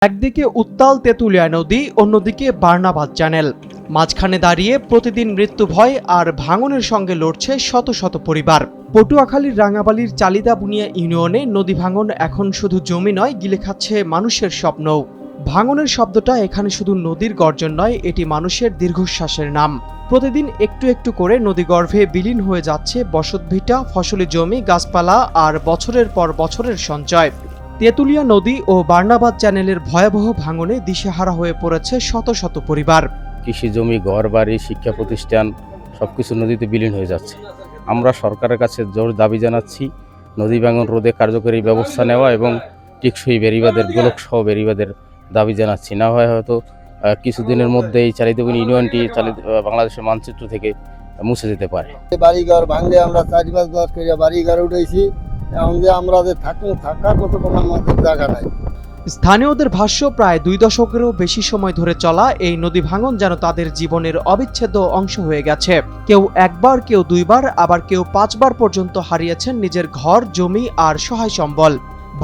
একদিকে উত্তাল তেঁতুলিয়া নদী, অন্যদিকে বার্নাবাদ চ্যানেল। মাঝখানে দাঁড়িয়ে প্রতিদিন মৃত্যু ভয় আর ভাঙনের সঙ্গে লড়ছে শত শত পরিবার। পটুয়াখালীর রাঙাবালির চালিদা বুনিয়া ইউনিয়নে নদী ভাঙন এখন শুধু জমি নয়, গিলে খাচ্ছে মানুষের স্বপ্নও। ভাঙনের শব্দটা এখানে শুধু নদীর গর্জন নয়, এটি মানুষের দীর্ঘশ্বাসের নাম। প্রতিদিন একটু একটু করে নদীগর্ভে বিলীন হয়ে যাচ্ছে বসতভিটা, ফসলি জমি, গাছপালা আর বছরের পর বছরের সঞ্চয়। তেঁতুলিয়া নদী ও বার্নাবাদ চ্যানেলের ভয়াবহ ভাঙনে দিশেহারা হয়ে পড়েছে শত শত পরিবার। কৃষি জমি, ঘর বাড়ি, শিক্ষা প্রতিষ্ঠান সবকিছু নদীতে বিলীন হয়ে যাচ্ছে। আমরা সরকারের কাছে জোর দাবি জানাচ্ছি নদী ভাঙন রোধে কার্যকরী ব্যবস্থা নেওয়া এবং টেকসই বেড়িবাঁধের গোলকসহ বেড়িবাঁধের দাবি জানাচ্ছি। না হয় হয়তো কিছুদিনের মধ্যেই চালিতবিন ইউনিয়নটি বাংলাদেশের মানচিত্র থেকে মুছে যেতে পারে। বাড়িঘর ভাঙলে আমরা 4-5 ঘর করে বাড়িঘর উঠেছি, এখন যে আমরা যে থাকার মতো কোনো আমাদের জায়গা নাই। স্থানীয়দের ভাষ্য, প্রায় 2 দশকেরও বেশি সময় ধরে চলা এই নদী ভাঙন যেন তাদের জীবনের অবিচ্ছেদ্য অংশ হয়ে গেছে। কেউ একবার, কেউ 2 বার, আবার কেউ 5 বার পর্যন্ত হারিয়েছেন নিজের ঘর, জমি আর সহায় সম্বল।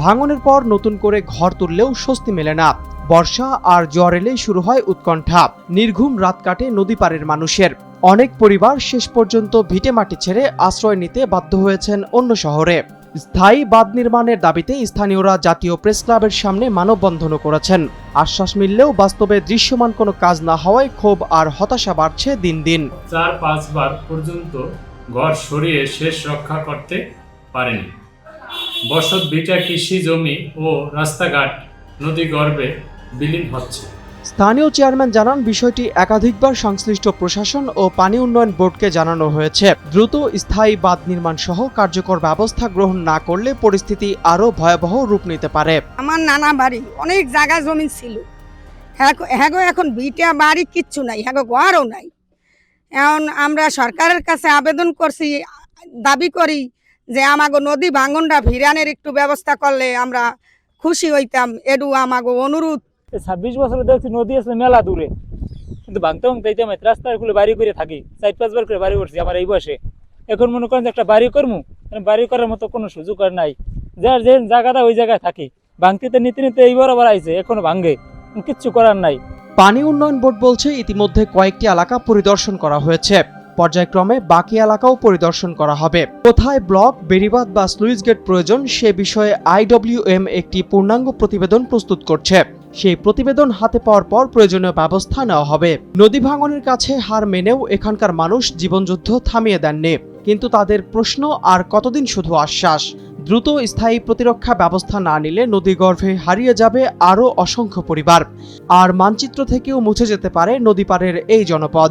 ভাঙনের পর নতুন করে ঘর তুললেও স্বস্তি মেলে না। বর্ষা আর জ্বর এলেই শুরু হয় উৎকণ্ঠা। নির্ঘুম রাত কাটে নদী পাড়ের মানুষের। অনেক পরিবার শেষ পর্যন্ত ভিটে মাটি ছেড়ে আশ্রয় নিতে বাধ্য হয়েছেন অন্য শহরে। স্থায়ী বাঁধ নির্মাণের দাবিতে স্থানীয়রা জাতীয় প্রেস ক্লাবের সামনে মানববন্ধনও করেছেন। আশ্বাস মিললেও বাস্তবে দৃশ্যমান কোনো কাজ না হওয়ায় ক্ষোভ আর হতাশা বাড়ছে দিন দিন। 4-5 বার পর্যন্ত ঘর সরিয়ে শেষ রক্ষা করতে পারেনি। বসত ভিটা, কৃষি জমি ও রাস্তাঘাট নদী গর্ভে বিলীন হচ্ছে। স্থানীয় চেয়ারম্যান জানান, বিষয়টি একাধিকবার সংশ্লিষ্ট প্রশাসন ও পানি উন্নয়ন বোর্ডকে জানানো হয়েছে। দ্রুত স্থায়ী বাঁধ নির্মাণ সহ কার্যকর ব্যবস্থা গ্রহণ না করলে পরিস্থিতি আরও ভয়াবহ রূপ নিতে পারে। আমার নানা বাড়ি অনেক জায়গা জমি ছিল, হ্যাঁ এখন ভিটা বাড়ি কিচ্ছু নাই, হ্যাঁ ঘরও নাই। এখন আমরা সরকারের কাছে আবেদন করছি, দাবি করি যে আমাগো নদী ভাঙনটা ভিরানের একটু ব্যবস্থা করলে আমরা খুশি হইতাম। এডু আমাগো অনুরোধ। 26 বছর দেখছি নদী আছে মেলা দূরে, কিন্তু ভাঙতে রাস্তায় খুলে বাড়ি করে থাকি। 4-5 বার করে বাড়ি করছি আমার এই বয়সে। এখন মনে করেন যে একটা বাড়ি করবো, বাড়ি করার মতো কোনো সুযোগ আর নাই। যার যে জায়গাটা ওই জায়গায় থাকি, ভাঙতে নিতে নিতে এই বরাবর আইছে, এখনো ভাঙে, কিচ্ছু করার নাই। পানি উন্নয়ন বোর্ড বলছে ইতিমধ্যে কয়েকটি এলাকা পরিদর্শন করা হয়েছে। পর্যায়ক্রমে বাকি এলাকাও পরিদর্শন করা হবে। কোথায় ব্লক, বেড়িবাঁধ বা স্লুইস গেট প্রয়োজন সে বিষয়ে IWM একটি পূর্ণাঙ্গ প্রতিবেদন প্রস্তুত করছে। সেই প্রতিবেদন হাতে পাওয়ার পর প্রয়োজনীয় ব্যবস্থা নেওয়া হবে। নদী ভাঙনের কাছে হার মেনেও এখানকার মানুষ জীবনযুদ্ধ থামিয়ে দেননি, কিন্তু তাদের প্রশ্ন আর কতদিন শুধু আশ্বাস। দ্রুত স্থায়ী প্রতিরক্ষা ব্যবস্থা না নিলে নদীগর্ভে হারিয়ে যাবে আরও অসংখ্য পরিবার, আর মানচিত্র থেকেও মুছে যেতে পারে নদীপাড়ের এই জনপদ।